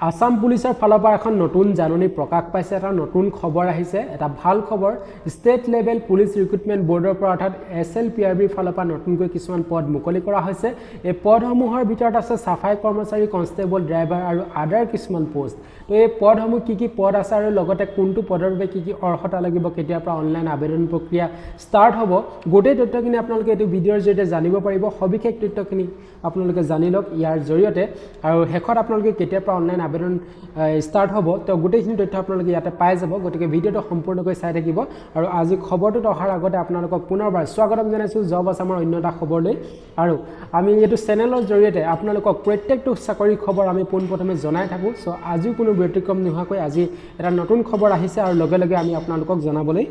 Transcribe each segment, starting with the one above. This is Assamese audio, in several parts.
আসাম পুলিচৰ ফালৰ পৰা এখন নতুন জাননী প্ৰকাশ পাইছে এটা নতুন খবৰ আহিছে এটা ভাল খবৰ ষ্টেট লেভেল পুলিচ ৰিক্ৰুটমেন্ট বৰ্ডৰ পৰা অৰ্থাৎ SLPRB ফালৰ পৰা নতুনকৈ কিছুমান পদ মুকলি কৰা হৈছে এই পদসমূহৰ ভিতৰত আছে সাফাই কৰ্মচাৰী কনষ্টেবল ড্ৰাইভাৰ আৰু আদাৰ কিছুমান পোষ্ট তো এই পদসমূহ কি পদ আছে আৰু লগতে কোনটো পদৰ বাবে কি অৰ্হতা লাগিব কেতিয়াৰ পৰা অনলাইন আবেদন প্ৰক্ৰিয়া ষ্টাৰ্ট হ'ব গোটেই তথ্যখিনি আপোনালোকে এই ভিডিঅ'ৰ জৰিয়তে জানিব পাৰিব সবিশেষ তথ্যখিনি আপোনালোকে জানি লওক ইয়াৰ জৰিয়তে আৰু হেকত আপোনালোকে কেতিয়াৰ পৰা অনলাইন আবেদন ষ্টাৰ্ট হ'ব তো গোটেইখিনি তথ্য আপোনালোকে ইয়াতে পাই যাব গতিকে ভিডিঅ'টো সম্পূৰ্ণকৈ চাই থাকিব আৰু আজি খবৰটো অহাৰ আগতে আপোনালোকক পুনৰবাৰ স্বাগতম জনাইছো জব আসামৰ অন্য এটা খবৰলৈ আৰু আমি এইটো চেনেলৰ জৰিয়তে আপোনালোকক প্ৰত্যেকটো চাকৰি খবৰ আমি পোনপ্ৰথমে জনাই থাকো সো আজি কোনো ব্যতিক্ৰম নোহোৱাকৈ আজি এটা নতুন খবৰ আহিছে আৰু লগে লগে আমি আপোনালোকক জনাবলৈ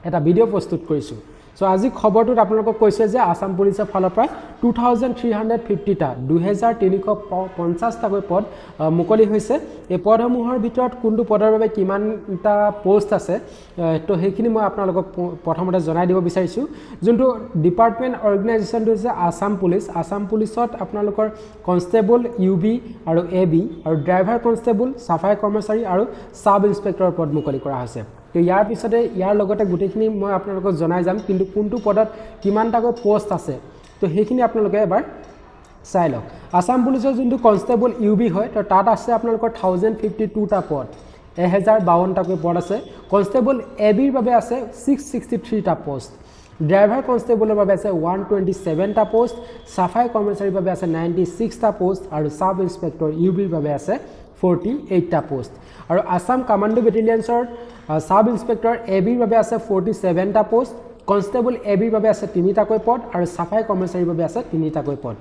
এটা ভিডিঅ' প্ৰস্তুত কৰিছো সো আজি খবৰটোত আপোনালোকক কৈছে যে আসাম পুলিচৰ ফালৰ পৰা 2350 টা 2350 টাকৈ পদ মুকলি হৈছে এই পদসমূহৰ ভিতৰত কোনটো পদৰ বাবে কিমানটা পোষ্ট আছে তো সেইখিনি মই আপোনালোকক প্ৰথমতে জনাই দিব বিচাৰিছো যোনটো ডিপাৰ্টমেন্ট অৰ্গেনাইজেচনটো হৈছে আসাম পুলিচত আপোনালোকৰ কনষ্টেবল ইউবি আৰু এবি আৰু ড্ৰাইভাৰ কনষ্টেবল সাফাই কৰ্মচাৰী আৰু সাব ইন্সপেক্টৰৰ পদ মুকলি কৰা হৈছে তো ইয়াৰ পিছতে ইয়াৰ লগতে গুটেখিনি মই আপোনালোকক জনাই যাম কিন্তু কোনটো পদত কিমানটাকৈ পোষ্ট আছে তো সেইখিনি আপোনালোকে এবাৰ চাই লওক আসাম পুলিচৰ যোনটো কনষ্টেবল ইউবি হয় তো তাত আছে আপোনালোকৰ 1052 টা পদ 1052 টাকৈ পদ আছে কনষ্টেবল এবিৰ বাবে আছে 663 টা পোষ্ট ড্ৰাইভাৰ কনষ্টেবলৰ বাবে আছে 127 টা পোষ্ট সাফাই কৰ্মচাৰীৰ বাবে আছে 96 টা পোষ্ট আৰু সাব ইন্সপেক্টৰ ইউবিৰ বাবে আছে 48 টা পোষ্ট আৰু আসাম কমান্ডো বেটেলিয়নছৰ সাব ইন্সপেক্টৰ এবিৰ বাবে আছে 47 টা পোষ্ট কনষ্টেবল এবিৰ বাবে আছে 3 টাকৈ পদ আৰু সাফাই কৰ্মচাৰীৰ বাবে আছে 3 টাকৈ পদ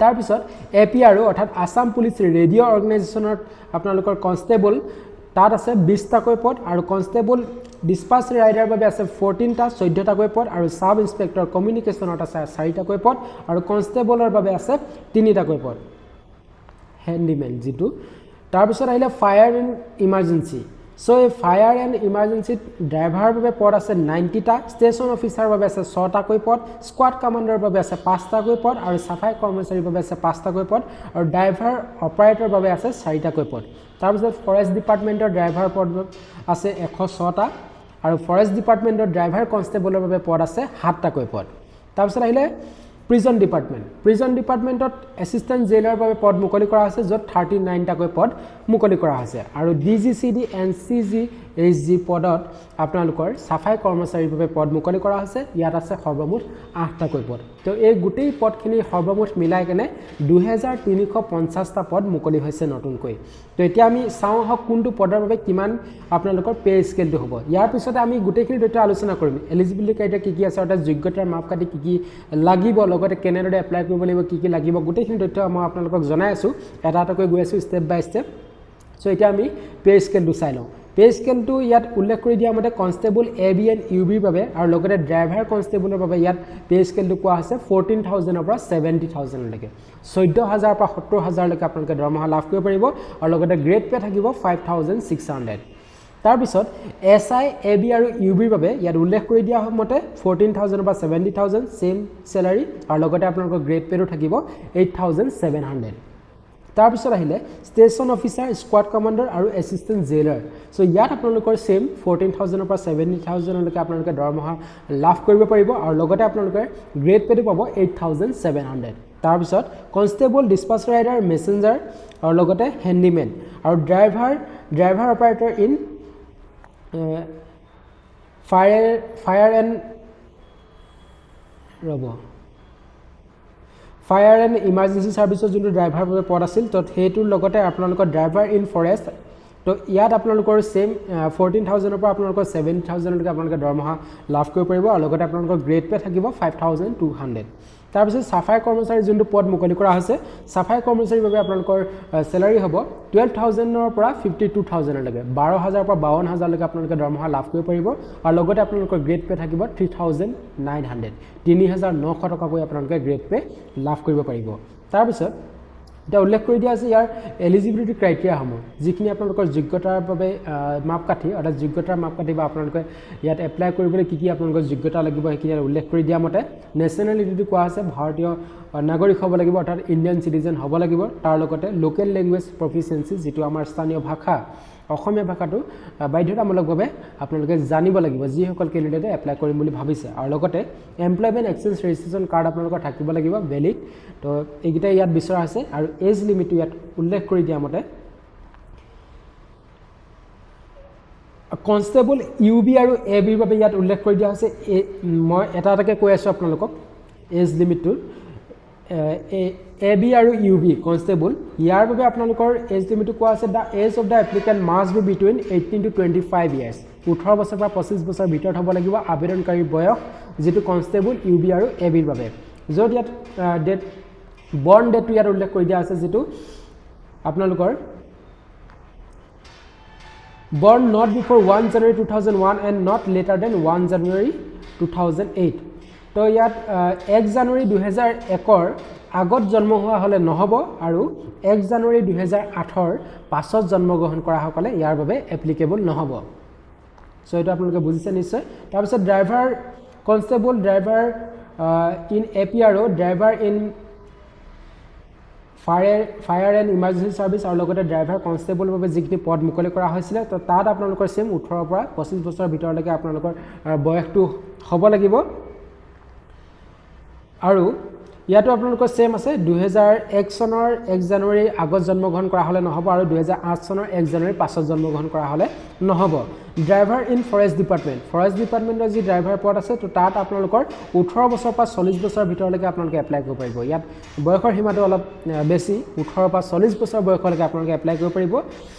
তাৰ পিছত এপিআৰ অৰ্থাৎ আসাম পুলিচ ৰেডিঅ' অৰ্গেনাইজেচনৰ আপোনালোকৰ কনষ্টেবল তাত আছে 20 টাকৈ পদ আৰু কনষ্টেবল ডিসপাচ ৰাইডাৰ বাবে আছে 14 টা 14 টাকৈ পদ আৰু সাব ইন্সপেক্টৰ কমিউনিকেশ্যনত আছে 4 টাকৈ পদ আৰু কনষ্টেবলৰ বাবে আছে 3 টাকৈ পদ হেণ্ডিমেন যেটো তাৰ পিছত আহিলে ফায়াৰ এণ্ড ইমাৰ্জেন্সি সো এই ফায়াৰ এণ্ড ইমাৰ্জেন্সিত ড্ৰাইভাৰৰ বাবে পদ আছে 90 টা ষ্টেচন অফিচাৰৰ বাবে আছে 6 টাকৈ পদ স্কোৱাড কমাণ্ডাৰৰ বাবে আছে 5 টাকৈ পদ আৰু সাফাই কৰ্মচাৰীৰ বাবে আছে 5 টাকৈ পদ আৰু ড্ৰাইভাৰ অপাৰেটৰৰ বাবে আছে 4 টাকৈ পদ তাৰ পিছত ফৰেষ্ট ডিপাৰ্টমেণ্টৰ ড্ৰাইভাৰ পদ আছে 106 টা আৰু ফৰেষ্ট ডিপাৰ্টমেণ্টৰ ড্ৰাইভাৰ কনষ্টেবলৰ বাবে পদ আছে 7 টাকৈ পদ তাৰ পিছত আহিলে প্ৰিজন ডিপাৰ্টমেণ্টত এছিষ্টেণ্ট জেইলৰ বাবে পদ মুকলি কৰা হৈছে য'ত 39 টাকৈ পদ মুকলি কৰা হৈছে আৰু DGCD CGHG পদত আপোনালোকৰ সাফাই কৰ্মচাৰীৰ বাবে পদ মুকলি কৰা হৈছে ইয়াত আছে সৰ্বমুঠ 8 টাকৈ পদ তো এই গোটেই পদখিনি সৰ্বমুঠ মিলাই কেনে 2350 টা পদ মুকলি হৈছে নতুনকৈ তো এতিয়া আমি চাওঁ হক কোনটো পদৰ বাবে কিমান আপোনালোকৰ পে স্কেলটো হ'ব ইয়াৰ পিছতে আমি গোটেইখিনি তথ্য আলোচনা কৰিম এলিজিবিলিটি ক্ৰাইটেৰিয়া কি আছে অৰ্থাৎ যোগ্যতাৰ মাপকাঠি কি লাগিব লগতে কেনেদৰে এপ্লাই কৰিব লাগিব কি লাগিব গোটেইখিনি তথ্য মই আপোনালোকক জনাই আছো এটা এটাকৈ গৈ আছো ষ্টেপ বাই ষ্টেপ সো এতিয়া আমি পে স্কেলটো চাই লওঁ পে স্কেলটো ইয়াত উল্লেখ কৰি দিয়া মতে কনষ্টেবল এবি এণ্ড ইউবিৰ বাবে আৰু লগতে ড্ৰাইভাৰ কনষ্টেবলৰ বাবে ইয়াত পে স্কেলটো কোৱা হৈছে 14000 ৰ পৰা 70000 লৈকে 14000 পৰা 70000 লৈকে আপোনালোকে দৰমহা লাভ কৰিব পাৰিব আৰু লগতে গ্ৰেড পে থাকিব 5600 তাৰ পিছত এসআই এবি আৰু ইউবিৰ বাবে ইয়াত উল্লেখ কৰি দিয়া মতে 14000 পৰা 70000 সেম স্যালাৰি আৰু লগতে আপোনালোকৰ গ্ৰেড পেটো থাকিব 8700 তাৰ পিছত আহিলে ষ্টেচন অফিচাৰ স্কোৱাড কমাণ্ডাৰ আৰু এছিষ্টেণ্ট জেইলাৰ সো ইয়াত আপোনালোকৰ সেম 14000 পৰা 70000 লৈকে আপোনালোকে দৰমহা লাভ কৰিব পাৰিব আৰু লগতে আপোনালোকে গ্ৰেড পেটো পাব 8700 তাৰ পিছত কনষ্টেবল ডিসপাচ ৰাইডাৰ মেসেঞ্জাৰ আৰু লগতে হেণ্ডিমেন আৰু driver operator in fire and emergency সাৰ্ভিসৰ যোনটো ড্ৰাইভাৰ বাবে পদ আছিল তো হেতুৰ লগতে আপোনালোকৰ ড্ৰাইভাৰ ইন ফৰেষ্ট তো ইয়াত আপোনালোকৰ সেম 14000 পৰা আপোনালোকৰ 70000 লৈকে আপোনালোকে দৰমহা লাভ কৰিব পাৰিব আৰু লগতে আপোনালোকৰ গ্ৰেড পে থাকিব 5200 তাৰ পিছত সাফাই কৰ্মচাৰী যোনটো পদ মুকলি কৰা হৈছে সাফাই কৰ্মচাৰীৰ বাবে আপোনালোকৰ স্যালাৰি হ'ব 12000 ৰ পৰা 52000 লৈকে 12000 পৰা 52000 লৈকে আপোনালোকে দৰমহা লাভ কৰিব পাৰিব আৰু লগতে আপোনালোকৰ গ্ৰেড পে থাকিব 3900 টকাকৈ আপোনালোকে গ্ৰেড পে লাভ কৰিব পাৰিব তাৰ পিছত এটা উল্লেখ কৰি দিয়া আছে ইয়াৰ এলিজিবিলিটি ক্ৰাইটেৰিয়া সমূহ যিখিনি আপোনালোকৰ যোগ্যতাৰ বাবে মাপকাঠি অৰ্থাৎ যোগ্যতাৰ মাপকাঠি বা আপোনালোকে ইয়াত এপ্লাই কৰিবলৈ কি আপোনালোকৰ যোগ্যতা লাগিব সেইখিনি উল্লেখ কৰি দিয়া মতে নেশ্যনেলিটিটো কোৱা আছে ভাৰতীয় নাগৰিক হ'ব লাগিব অৰ্থাৎ ইণ্ডিয়ান সিটিজেন হ'ব লাগিব তাৰ লগতে লোকেল লেংগুৱেজ প্ৰফিচিয়েন্সি যেটো আমাৰ স্থানীয় ভাষা অসমীয়া ভাষাটো বাধ্যতামূলকভাৱে আপোনালোকে জানিব লাগিব যিসকল ক্যান্ডিডেটে এপ্লাই কৰিম বুলি ভাবিছে আৰু লগতে এমপ্লয়মেন্ট এক্সচেঞ্জ ৰেজিষ্ট্ৰেচন কাৰ্ড আপোনালোকৰ থাকিব লাগিব ভ্যালিড তো এইগিটা ইয়াত বিচৰা আছে আৰু এজ লিমিট ইয়াত উল্লেখ কৰি দিয়া মতে কনষ্টেবল ইউবি আৰু এবিৰ বাবে ইয়াত উল্লেখ কৰি দিয়া হৈছে মই এটা এটাকে কৈ আছো আপোনালোকক এজ লিমিটটো AB আৰু UB constable ইয়াৰ বাবে আপোনালোকৰ এজ লিমিট কোৱা আছে the age of the applicant must be between 18 to 25 years 18 বছৰ পৰা 25 বছৰ ভিতৰত হ'ব লাগিব আবেদনকাৰী বয়স যেটো কনষ্টেবল UB আৰু AB ৰ বাবে য'ত ইয়াত ডেট বৰ্ন ডেটটো ইয়াত উল্লেখ কৰি দিয়া আছে যেটো আপোনালোকৰ born not before 1 January 2001 and not later than 1 January 2008 তো ইয়াত 1 জানুৱাৰী 2001 ৰ আগত জন্ম হোৱা হলে নহব আৰু 1 জানুৱাৰী 2008 ৰ পাছত জন্মগ্ৰহণ কৰা সকলে ইয়াৰ বাবে এপ্লিকেবল নহব সো এটা আপোনালোকে বুজিছে নিশ্চয় তাৰ পিছত driver constable driver in APRO driver in fire and emergency service আৰু লগতে ড্ৰাইভাৰ কনষ্টেবল বাবে যিখিনি পদ মুকলি কৰা হৈছিল তো তাত আপোনালোকৰ সেম 18 পৰা 25 বছৰ ভিতৰলৈকে আপোনালোকৰ বয়সটো হ'ব লাগিব আৰু ইয়াতো আপোনালোকৰ সেম আছে 2001 চনৰ 1 জানুৱাৰী আগত জন্মগ্ৰহণ কৰা হলে নহব আৰু 2008 চনৰ 1 জানুৱাৰী পাছত জন্মগ্ৰহণ কৰা হলে নহব ড্ৰাইভাৰ ইন ফৰেষ্ট ডিপাৰ্টমেন্টৰ যি ড্ৰাইভাৰ পদ আছে তো তাত আপোনালোকৰ 18 বছৰ পৰা 40 বছৰ ভিতৰলৈকে আপোনালোকে এপ্লাই কৰিব পাৰিব ইয়াত বয়সৰ সীমাটো অলপ বেছি 18 পৰা 40 বছৰ বয়সলৈকে আপোনালোকে এপ্লাই কৰিব পাৰিব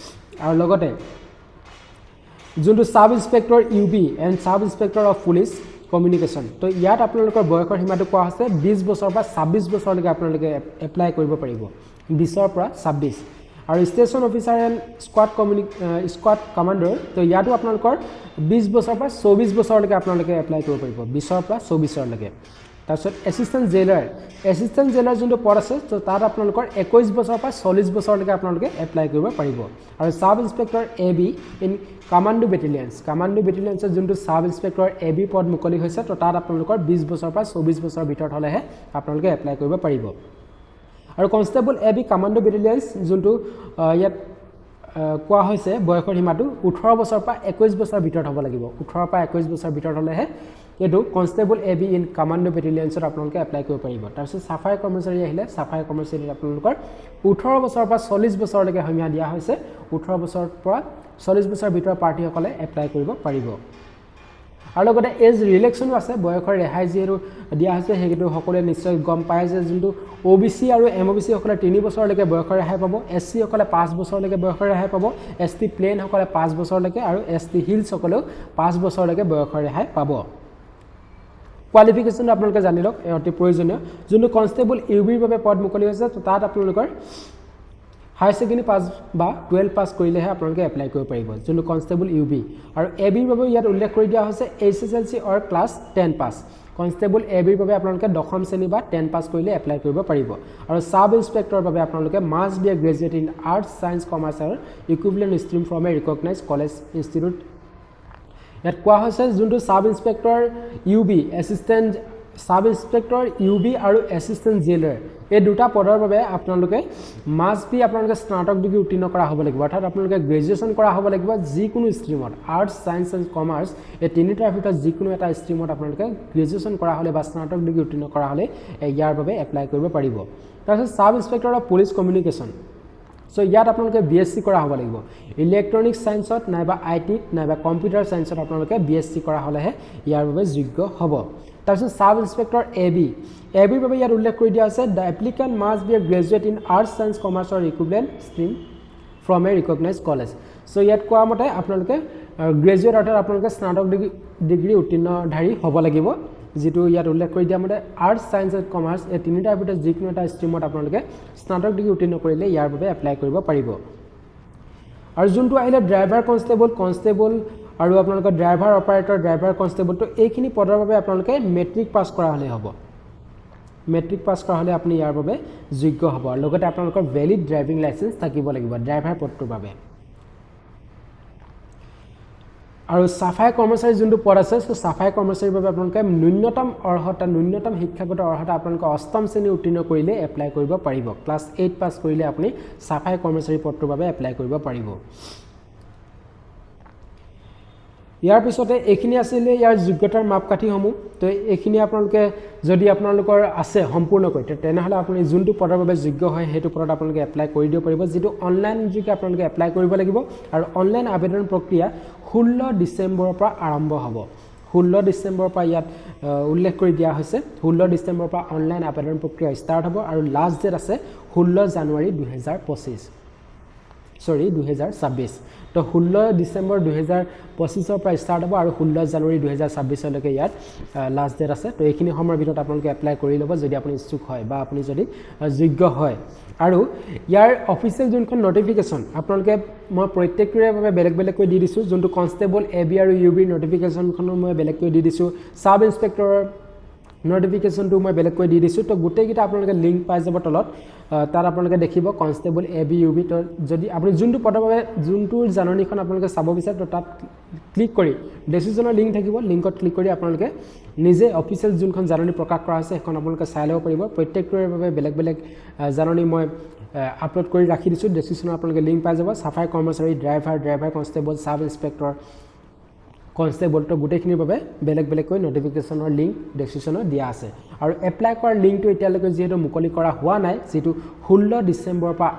আৰু লগতে যোনটো sub inspector UB and sub inspector of police communication তো ইয়াত আপোনালোকৰ বয়সৰ সীমাটো কোৱা আছে 20 বছৰ পৰা 26 বছৰলৈকে আপোনালোকে এপ্লাই কৰিব পাৰিব 20 পৰা 26 আৰু station officer and squad commander তো ইয়াতো আপোনালোকৰ 20 বছৰ পৰা 24 বছৰলৈকে আপোনালোকে এপ্লাই কৰিব পাৰিব 20 পৰা 24 লৈকে তাৰপিছত এসিস্ট্যান্ট জেলাৰ যোনটো পদ আছে তো তাত আপোনালোকৰ 21 বছৰ পৰা 40 বছৰলৈকে আপোনালোকে এপ্লাই কৰিব পাৰিব আৰু sub inspector AB in commando বেটেলিয়নছৰ যোনটো সাব ইন্সপেক্টৰ AB পদ মুকলি হৈছে তো তাত আপোনালোকৰ 20 বছৰ পৰা 24 বছৰ ভিতৰত হলেহে আপোনালোকে এপ্লাই কৰিব পাৰিব আৰু কনষ্টেবল AB কমান্ডো বেটেলিয়নছ যোনটো ইয়াত কোৱা হৈছে বয়সৰ সীমাটো 18 বছৰ পৰা 21 বছৰ ভিতৰত হ'ব লাগিব 18 পৰা 21 বছৰ ভিতৰত হলেহে এটো কনষ্টেবল AB ইন কমান্ডো বেটেলিয়নছত আপোনালোকে এপ্লাই কৰিব পাৰিব তাৰপিছত সাফাই কৰ্মচাৰী আহিলে সাফাই কৰ্মচাৰীত আপোনালোকৰ 18 বছৰ পৰা 40 বছৰলৈকে সময় দিয়া হৈছে 18 বছৰ পৰা 40 বছৰ ভিতৰৰ প্ৰাৰ্থীসকলে এপ্লাই কৰিব পাৰিব আৰু লগতে এজ ৰিলেক্সনো আছে বয়সৰ ৰেহাই যিহেতু দিয়া হৈছে সেইটো সকলোৱে নিশ্চয় গম পায় যে যোনটো OBC আৰু MOBC সকলে 3 বছৰলৈকে বয়সৰ ৰেহাই পাব SC সকলে 5 বছৰলৈকে বয়সৰ ৰেহাই পাব ST প্লেন সকলে 5 বছৰলৈকে আৰু ST হিলছ সকলেও 5 বছৰলৈকে বয়সৰ ৰেহাই পাব কোৱালিফিকেশন আপোনালোকে জানি লওক অতি প্ৰয়োজনীয় যোনটো কনষ্টেবল UBৰ বাবে পদ মুকলি হৈছে তো তাত আপোনালোকৰ হাই সেকেন্ডাৰী পাস বা 12 পাস কৰিলেহে আপোনালোকে এপ্লাই কৰিব পাৰিব যোনটো কনষ্টেবল UB আৰু ABৰ বাবে ইয়াত উল্লেখ কৰি দিয়া হৈছে HSLC অৰ ক্লাছ 10 পাস কনষ্টেবল ABৰ বাবে আপোনালোকে দশম শ্ৰেণী বা 10 পাস কৰিলে এপ্লাই কৰিব পাৰিব আৰু সাব ইন্সপেক্টৰৰ বাবে আপোনালোকে must be a graduate in arts science commerce আৰু equivalent stream from a recognized college institute ইয়াত কোৱা হৈছে যোনটো sub inspector UB assistant sub inspector UB আৰু এসিস্ট্যান্ট জেইলাৰ এই দুটা পদৰ বাবে আপোনালোকে মাষ্ট বি আপোনালোকে স্নাতক ডিগ্ৰী উত্তীৰ্ণ কৰা হ'ব লাগিব অৰ্থাৎ আপোনালোকে গ্ৰেজুৱেচন কৰা হ'ব লাগিব যিকোনো ষ্ট্ৰীমত আৰ্টছ সায়েন্স এণ্ড কমাৰ্চ এই তিনিটাৰ ভিতৰত যিকোনো এটা ষ্ট্ৰীমত আপোনালোকে গ্ৰেজুৱেচন কৰা হ'লে বা স্নাতক ডিগ্ৰী উত্তীৰ্ণ কৰা হ'লে ইয়াৰ বাবে এপ্লাই কৰিব পাৰিব তাৰপিছত sub inspector of police communication so ইয়াত আপোনালোকে BSc কৰা হ'ব লাগিব ইলেক্ট্ৰনিক সায়েন্সত নাইবা IT নাইবা কম্পিউটাৰ সায়েন্সত আপোনালোকে BSc কৰা হ'লেহে ইয়াৰ বাবে যোগ্য হ'ব তাৰপিছত সাব ইন্সপেক্টৰ ABৰ বাবে ইয়াত উল্লেখ কৰি দিয়া আছে the applicant must be a graduate in arts science commerce or equivalent stream from a recognized college so ইয়াত কোৱা মতে আপোনালোকে গ্ৰেজুৱেট অৰ্থাৎ আপোনালোকে স্নাতক ডিগ্ৰী উত্তীৰ্ণধাৰী হ'ব লাগিব যেটো ইয়াত উল্লেখ কৰি দিয়া মতে আৰ্টছ সায়েন্স এণ্ড কমাৰ্চ এই তিনিটাৰ ভিতৰত যিকোনো এটা ষ্ট্ৰীমত আপোনালোকে স্নাতক ডিগ্ৰী উত্তীৰ্ণ কৰিলে ইয়াৰ বাবে এপ্লাই কৰিব পাৰিব আৰু যোনটো আহিলে ড্ৰাইভাৰ কনষ্টেবল আৰু আপোনালোকৰ ড্ৰাইভাৰ অপাৰেটৰ ড্ৰাইভাৰ কনষ্টেবল তো এইখিনি পদৰ বাবে আপোনালোকে মেট্ৰিক পাস কৰা হ'লে হ'ব মেট্ৰিক পাছ কৰা হ'লে আপুনি ইয়াৰ বাবে যোগ্য হ'ব আৰু লগতে আপোনালোকৰ ভেলিড ড্ৰাইভিং লাইসেন্স থাকিব লাগিব ড্ৰাইভাৰ পদটোৰ বাবে আৰু সাফাই কৰ্মচাৰী যোনটো পদ আছে সো সাফাই কৰ্মচাৰীৰ বাবে আপোনালোকে ন্যূনতম শিক্ষাগত অৰ্হতা আপোনালোকে অষ্টম শ্ৰেণী উত্তীৰ্ণ কৰিলে এপ্লাই কৰিব পাৰিব ক্লাছ 8 পাছ কৰিলে আপুনি সাফাই কৰ্মচাৰী পদটোৰ বাবে এপ্লাই কৰিব পাৰিব ইয়াৰ পিছতে এইখিনি আছিল ইয়াৰ যোগ্যতাৰ মাপকাঠিসমূহ তো এইখিনি আপোনালোকে যদি আপোনালোকৰ আছে সম্পূৰ্ণকৈ তেনেহলে আপুনি যোনটো পদৰ বাবে যোগ্য হয় হেতু পদত আপোনালোকে এপ্লাই কৰি দিব পাৰিব যেটো অনলাইন যোগে আপোনালোকে এপ্লাই কৰিব লাগিব আৰু অনলাইন আবেদন প্ৰক্ৰিয়া 16 ডিসেম্বৰৰ পৰা আৰম্ভ হ'ব 16 ডিসেম্বৰৰ পৰা ইয়াত উল্লেখ কৰি দিয়া হৈছে 16 ডিসেম্বৰৰ পৰা অনলাইন আবেদন প্ৰক্ৰিয়া ষ্টাৰ্ট হ'ব আৰু লাষ্ট ডেট আছে 16 জানুৱাৰী 2026 তো 16 ডিসেম্বৰ 2025 পৰা ষ্টাৰ্ট হ'ব আৰু 16 জানুৱাৰী 2026 লৈকে ইয়াত লাষ্ট ডেট আছে তো এইখিনি সময়ৰ ভিতৰত আপোনালোকে এপ্লাই কৰি ল'ব যদি আপুনি ইচ্ছুক হয় বা আপুনি যদি যোগ্য হয় আৰু ইয়াৰ অফিচিয়েল যোনখন নটিফিকেশন আপোনালোকে মই প্ৰত্যেকটোৰে বাবে বেলেগ কৈ দি দিছো যোনটো কনষ্টেবল এবি আৰু ইউবি নটিফিকেশনখনো মই বেলেগ কৈ দি দিছো সাব ইন্সপেক্টৰৰ নটিফিকেশনটো মই বেলেগ কৈ দি দিছো তো গোটেইকিটা আপোনালোকে লিংক পাই যাব তলত তার আপোনালোকে দেখিব কনষ্টেবল এবি ইউবি তো যদি আপুনি যোনটো পদৰ বাবে যোনটো জাননীখন আপোনালোকে চাব বিচাৰে তো তাত ক্লিক কৰি ডেসিশনৰ লিংক থাকিব লিংকত ক্লিক কৰি আপোনালোকে নিজে অফিচিয়েল যোনখন জাননী প্ৰকাশ কৰা আছে এখন আপোনালোকে চাই ল'ব পাৰিব প্ৰত্যেকটোৰ বাবে বেলেগ জাননী মই আপলোড কৰি ৰাখি দিছো ডেসিশনৰ আপোনালোকে লিংক পাই যাব সাফাই কৰ্মচাৰী driver constable sub inspector constable তো গোটেইখিনিৰ বাবে বেলেগ কৈ নটিফিকেশনৰ লিংক ডেসক্ৰিপচনত দিয়া আছে আৰু এপ্লাই কৰাৰ লিংকটো এতিয়ালৈকে যেহেতু মুকলি কৰা হোৱা নাই যেটো 16 ডিসেম্বৰৰ পৰা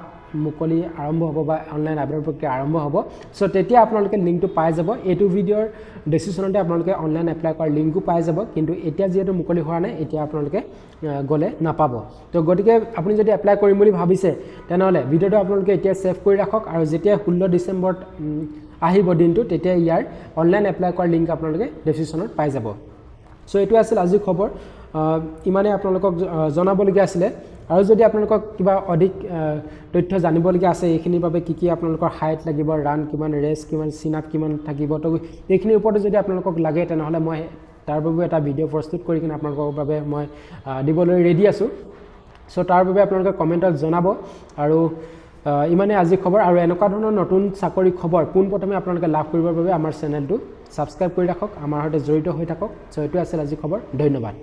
মুকলি আৰম্ভ হ'ব বা অনলাইন আবেদন প্ৰক্ৰিয়া আৰম্ভ হ'ব সো তেতিয়া আপোনালোকে লিংকটো পাই যাব এটো ভিডিওৰ ডেসক্ৰিপচনতে আপোনালোকে অনলাইন এপ্লাই কৰাৰ লিংকটো পাই যাব কিন্তু এতিয়া যেহেতু মুকলি হোৱা নাই এতিয়া আপোনালোকে গলে নাপাব তো গতিকে আপুনি যদি এপ্লাই কৰিম বুলি ভাবিছে তেনেহলে ভিডিওটো আপোনালোকে এতিয়া সেভ কৰি ৰাখক আৰু যেতিয়া 16 ডিসেম্বৰত আহিব দিনটো তেতিয়া ইয়াৰ অনলাইন এপ্লাই কৰাৰ লিংক আপোনালোকে ডেসক্ৰিপচনত পাই যাব সো এটো আছিল আজি খবৰ ইমানে আপোনালোকক জনাবলগীয়া আছিল আৰু যদি আপোনালোকক কিবা অধিক তথ্য জানিবলগীয়া আছে এইখিনিৰ বাবে কি আপোনালোকৰ হাইট লাগিব ৰান কিমান ৰেস কিমান সিনাপ কিমান থাকিব তো এইখিনিৰ ওপৰত যদি আপোনালোকক লাগে তেনেহলে মই তাৰ বাবে এটা ভিডিও প্ৰস্তুত কৰি কিনে আপোনালোকৰ বাবে মই দিবলৈ ৰেডি আছো সো তাৰ বাবে আপোনালোকে কমেন্টত জনাব আৰু ইমানে আজি খবৰ আৰু এনেকুৱা ধৰণৰ নতুন চাকৰি খবৰ পোনপ্ৰথমে আপোনালোকে লাভ কৰিবৰ বাবে আমাৰ চেনেলটো সাবস্ক্ৰাইব কৰি ৰাখক আমাৰ সৈতে জড়িত হৈ থাকক সো এটো আছিল আজি খবৰ ধন্যবাদ